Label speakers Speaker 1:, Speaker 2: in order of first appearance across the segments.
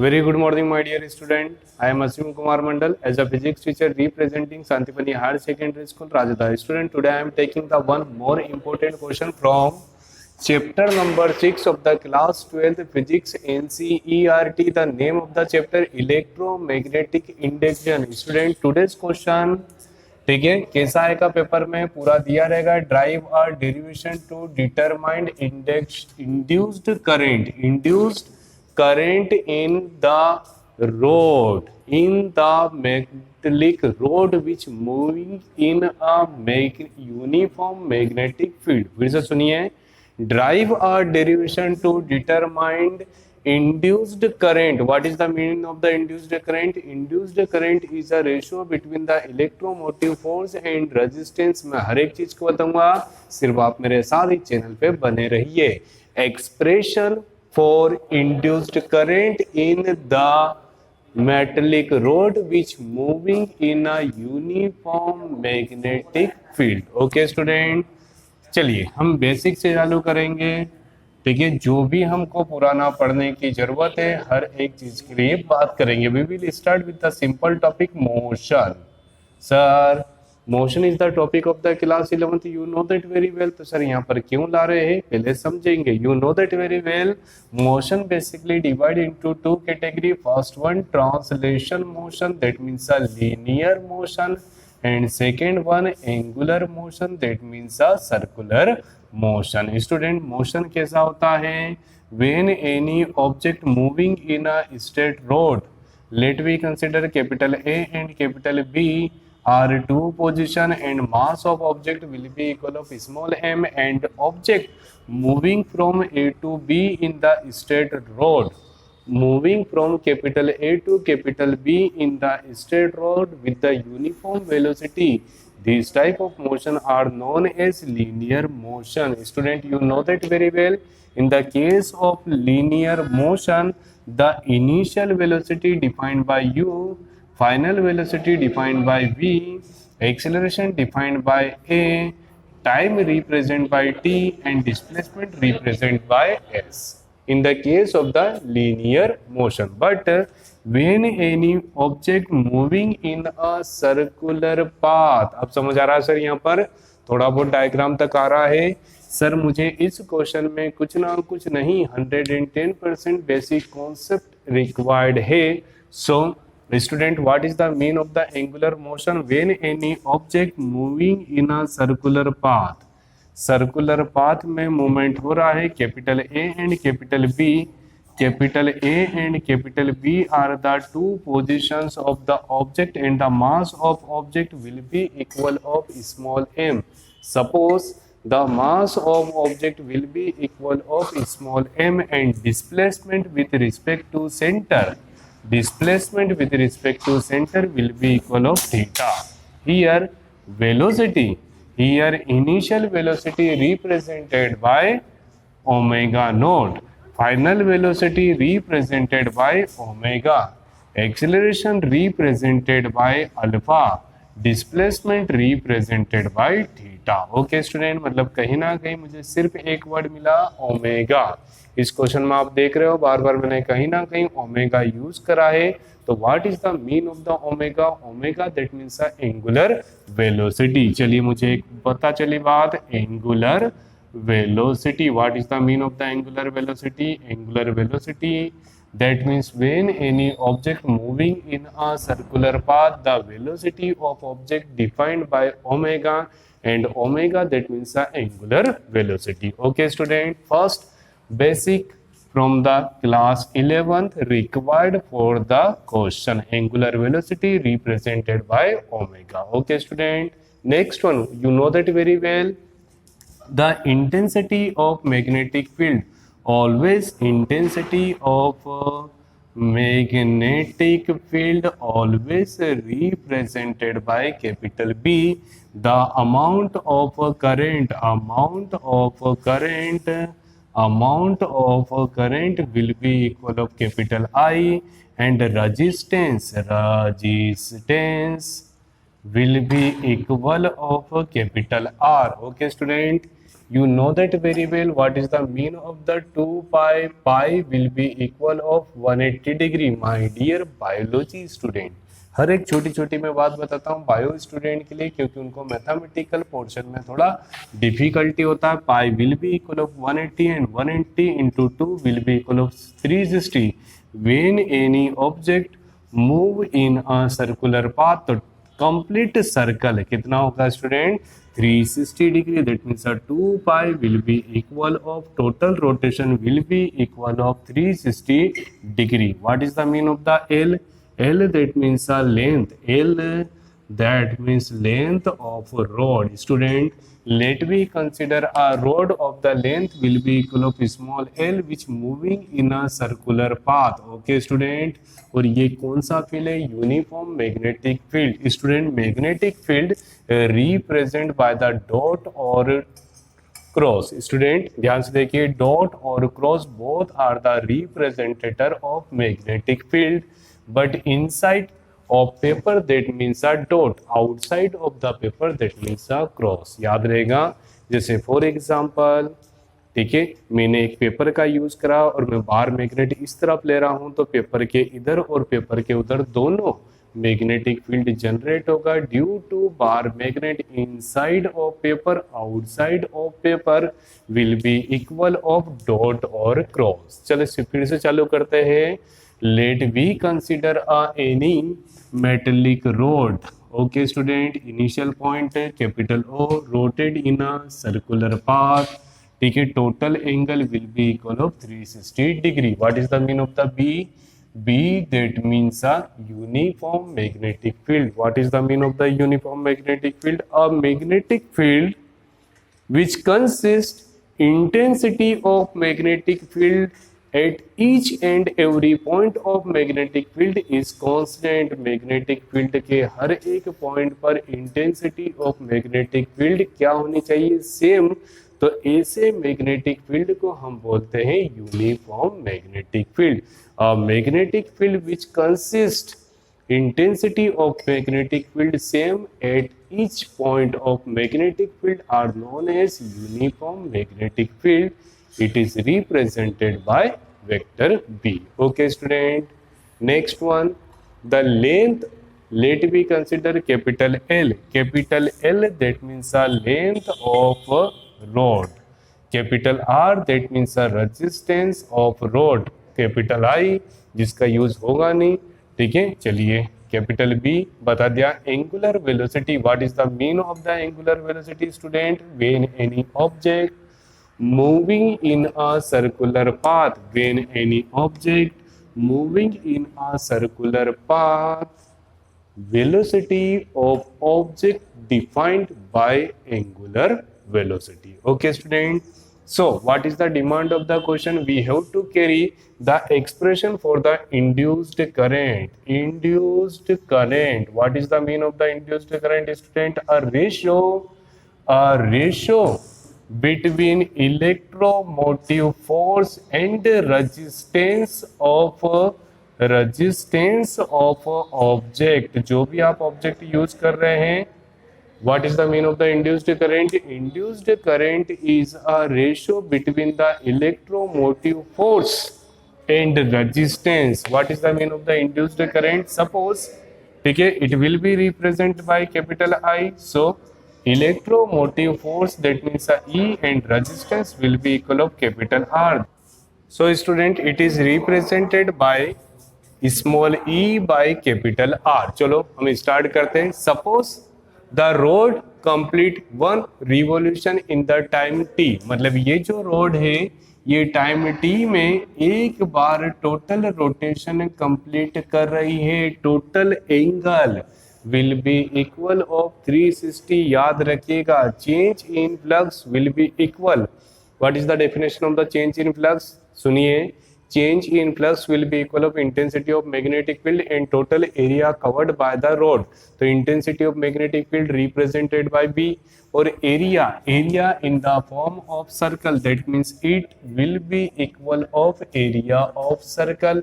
Speaker 1: Very good morning, my dear student. I am Asim Kumar Mandal as a physics teacher representing Santipani Higher Secondary School, Rajadhar. Student, today I am taking the one more important question from chapter number 6 of the class 12th physics NCERT. The name of the chapter electromagnetic induction. Student, today's question ठीक है कैसा आएगा paper में पूरा दिया रहेगा drive और derivation to determine index induced current in the road in the metallic road which moving in a uniform magnetic field. फिर से सुनिए, ड्राइव और derivation to determined induced current. What is the meaning of the induced current? Induced current is a ratio between the electromotive force and resistance. मैं हर एक चीज को बताऊंगा, सिर्फ आप मेरे साथ ही चैनल पे बने रहिए। Expression for induced current in the metallic rod which moving in a uniform magnetic field. Okay student, चलिए हम बेसिक से चालू करेंगे। ठीक है, जो भी हमको पुराना पढ़ने की जरूरत है हर एक चीज के लिए बात करेंगे। We will start with the simple topic motion. Sir, motion is the topic of the class 11th, you know that very well. तो सर यहाँ पर क्यों ला रहे हैं पहले समझेंगे। You know that very well, motion basically divide into two category. First one translation motion, that means a linear motion, and second one angular motion, that means a circular motion. Student, motion कैसा होता है? When any object moving in a straight road, let we consider capital A and capital B are two position and mass of object will be equal of small m, and object moving from A to B in the straight road, moving from capital A to capital B in the straight road with the uniform velocity. These type of motion are known as linear motion. Student, you know that very well. In the case of linear motion, the initial velocity defined by u, final velocity defined by v, acceleration defined by a, time represented by t, and displacement represented by s. In the case of the linear motion, but when any object moving in a circular path, अब समझ आ रहा है sir? यहाँ पर थोड़ा बहुत diagram तक आ रहा है सर। मुझे इस क्वेश्चन में कुछ ना कुछ नहीं 110% बेसिक कॉन्सेप्ट रिक्वायर्ड है। So student, what is the mean of the angular motion? When any object moving in a circular path, circular path में मूवमेंट हो रहा है। Capital A and capital B, capital A and capital B are the two positions of the object and the mass of object will be equal of small m. Suppose the mass of object will be equal of small m and displacement with respect to center, displacement with respect to center will be equal of theta. Here velocity, here initial velocity represented by omega naught, final velocity represented by omega, acceleration represented by alpha, displacement represented by theta. Okay student, मतलब कहीं ना कहीं मुझे सिर्फ एक word मिला omega. इस question में आप देख रहे हो बार बार मैंने कहीं ना कहीं ओमेगा यूज करा है। तो what is the mean of the omega? Omega that means angular velocity. चलिए मुझे एक पता चली बात, angular velocity. What is the mean of the angular velocity? Angular velocity that means when any object moving in a circular path, the velocity of object defined by omega, and omega that means the angular velocity. Okay student, first basic from the class 11th required for the question, angular velocity represented by omega. Okay student, next one, you know that very well, the intensity of magnetic field, always intensity of magnetic field always represented by capital B. The amount of current, amount of current will be equal of capital I, and resistance will be equal of capital R. Okay student, You know that very well. What is the mean of the 2 pi? Pi will be equal of 180 degree. My dear biology student, हर एक छोटी छोटी मैं बात बताता हूँ bio student के लिए, क्योंकि उनको मैथमेटिकल पोर्शन में थोड़ा डिफिकल्टी होता है. Pi will be equal of 180 and 180 into 2 will be equal of 360. When any object move in a circular path, तो कंप्लीट सर्कल कितना होगा student? 360 degree. That means a 2 pi will be equal of total rotation will be equal of 360 degree. What is the mean of the L? L, that means a length. L, that means length of rod. Student, let me consider a rod of the length will be equal of small l which moving in a circular path. Okay student, और ये कौन सा field है? Uniform magnetic field. Student, magnetic field represent by the dot और cross. Student ध्यान से देखिए, dot और cross both are the representator of magnetic field, but inside of paper that means a dot, outside of the paper that means a cross. याद रहेगा. जैसे for example, ठीक है, मैंने एक पेपर का यूज करा और मैं बार मैग्नेट इस तरफ ले रहा हूं, तो पेपर के इधर और पेपर के उधर दोनों मैग्नेटिक फील्ड जनरेट होगा due to bar magnet. Inside of paper, outside of paper will be equal of dot और क्रॉस. चलो फिर से चालू करते हैं. Let we consider any metallic rod. Okay student, initial point capital O, rotated in a circular path. ठीक है, total angle will be equal of 360 degree. What is the mean of the B? B, that means a uniform magnetic field. What is the mean of the uniform magnetic field? A magnetic field which consists intensity of magnetic field at each and every point of magnetic field is constant. magnetic field के हर एक point पर intensity of magnetic field क्या होनी चाहिए? Same. तो ऐसे magnetic field को हम बोलते हैं uniform magnetic field. A magnetic field which consists intensity of magnetic field same at each point of magnetic field are known as uniform magnetic field. It is represented by vector B. Okay student, next one, the length, let me consider capital L. Capital L, that means a length of a rod. Capital R, that means a resistance of rod. Capital I, जिसका use होगा नहीं. ठीक है, चलिए capital B बता दिया. Angular velocity, what is the mean of the angular velocity student? When any object moving in a circular path, when any object moving in a circular path, velocity of object defined by angular velocity. Okay student, so what is the demand of the question? We have to carry the expression for the induced current. Induced current, what is the mean of the induced current student? A ratio between electromotive force and resistance of object. जो भी आप object use कर रहे हैं, what is the mean of the induced current? Induced current is a ratio between the electromotive force and resistance. What is the mean of the induced current? Suppose, ठीक है, it will be represented by capital I. So electromotive force, that means E, and resistance will be equal of capital R. So student, it is represented by small e by capital R. चलो हम start करते हैं. Suppose the rod complete one revolution in the time t. मतलब ये जो road है ये time t में एक बार टोटल रोटेशन कंप्लीट कर रही है. Total angle will be equal of 360. याद रखिएगा, change in flux will be equal. What is the definition of the change in flux? सुनिए, change in flux will be equal of intensity of magnetic field and total area covered by the rod. तो intensity of magnetic field represented by B, और area in the form of circle, that means it will be equal of area of circle.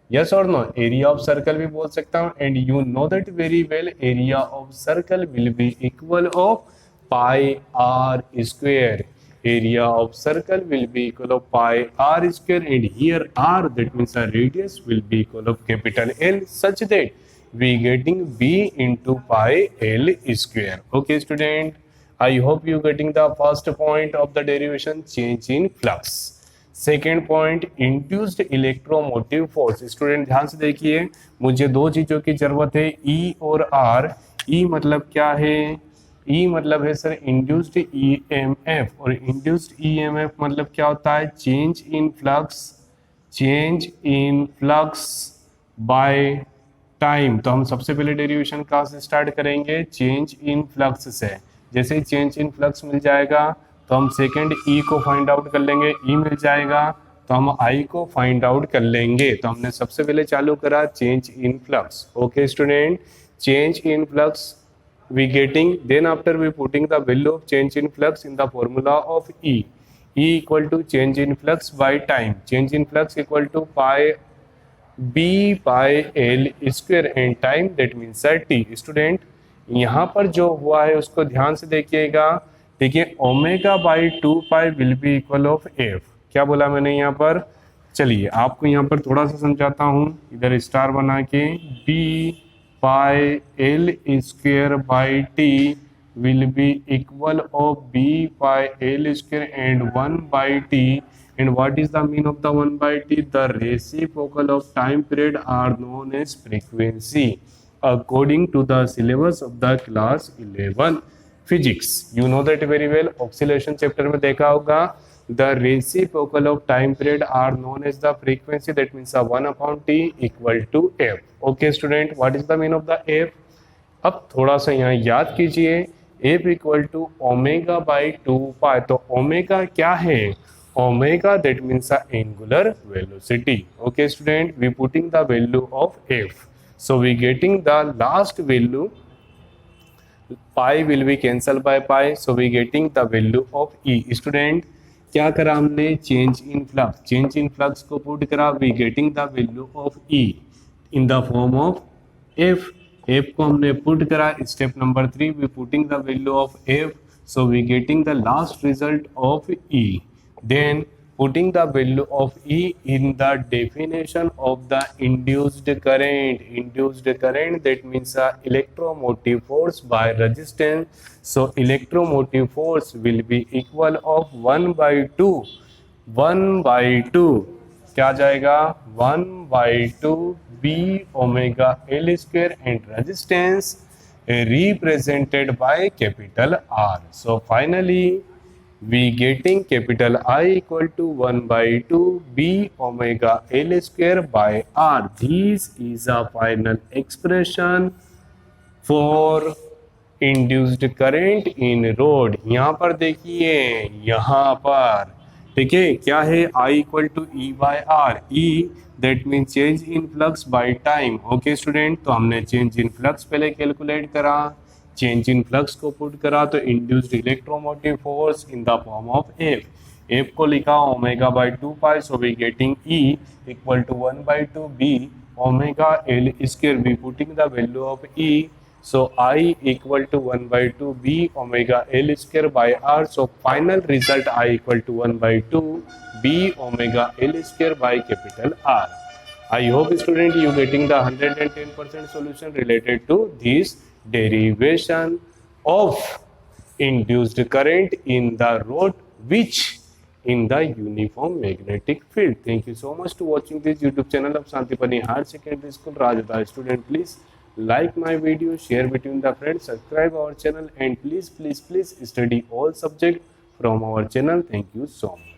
Speaker 1: Yes or no? Area of circle भी बोल सकता हूँ. And you know that very well, area of circle will be equal of pi r square. area of circle will be equal of pi r square, and here r, that means the radius, will be equal of capital L, such that we getting b into pi L square. Okay student, I hope you getting the first point of the derivation, change in flux. Second point induced electromotive force. Student ध्यान से देखिए, मुझे दो चीजों की जरूरत है, ई और आर। ई मतलब क्या है? ई मतलब है सर इंड्यूस्ड ईएमएफ, और इंड्यूस्ड ईएमएफ मतलब क्या होता है? Change in flux, change in flux by time. तो हम सबसे पहले डेरिवेशन कहाँ से स्टार्ट करेंगे? चेंज इन फ्लक्स से। जैसे ही चेंज इन फ्लक्स मिल जाएगा तो हम सेकेंड ई को फाइंड आउट कर लेंगे, ई मिल जाएगा तो हम आई को फाइंड आउट कर लेंगे। तो हमने सबसे पहले चालू करा change in flux. Okay student, change in flux we getting, then after we putting the value of change in flux in the formula of E equal to change in flux by time, change in flux equal to pi b pi L square and time, that means T। Student यहाँ पर जो हुआ है उसको ध्यान से देखिएगा, देखिए omega by 2 pi will be equal of F. क्या बोला मैंने यहाँ पर? चलिए आपको यहाँ पर थोड़ा सा समझाता हूँ, इधर स्टार बना के, B pi L square by T will be equal of B pi L square and 1 by T, and what is the mean of the 1 by t? The reciprocal of time period are known as frequency according to the syllabus of the class 11 physics. You know that very well, oscillation chapter में देखा होगा, the reciprocal of time period are known as the frequency, that means 1 upon t equal to f. Okay student, what is the mean of the f? अब थोड़ा सा यहाँ याद कीजिए, f equal to omega by 2 पाई। तो omega क्या है? Omega, that means the angular velocity. Okay student, we putting the value of f, so we getting the last value, pi will be cancelled by pi, so we getting the value of E। Student क्या करा हमने? change in flux, change in flux को put करा, we getting the value of E in the form of f। f को हमने put करा, step number 3 we putting the value of f, so we getting the last result of E। Then putting the value of E in the definition of the induced current, induced current, that means electromotive force by resistance, so electromotive force will be equal of 1 by 2, 1 by 2 क्या जाएगा? 1 by 2 b omega L square and resistance represented by capital R। So finally we getting capital I equal to 1 by 2 b omega L square by R। This is a final expression for induced current in rod। यहाँ पर देखिए, यहाँ पर ठीक है क्या है? I equal to E by R। E that means change in flux by time। Okay student, तो हमने change in flux पहले कैलकुलेट करा, चेंज इन फ्लक्स को पुट करा, तो induced electromotive force in the form of F. F को लिखा omega by 2 pi, so we getting E equal to 1 by 2 B omega L square, we putting the value of E, so I equal to 1 by 2 B omega L square by R. So final result I equal to 1 by 2 B omega L square by capital R. I hope student you getting the 110% solution related to this derivation of induced current in the rod which in the uniform magnetic field। Thank you so much to watching this YouTube channel of Santipani Higher Secondary School Rajada। Student please like my video, share between the friends, subscribe our channel, and please study all subjects from our channel। Thank you so much।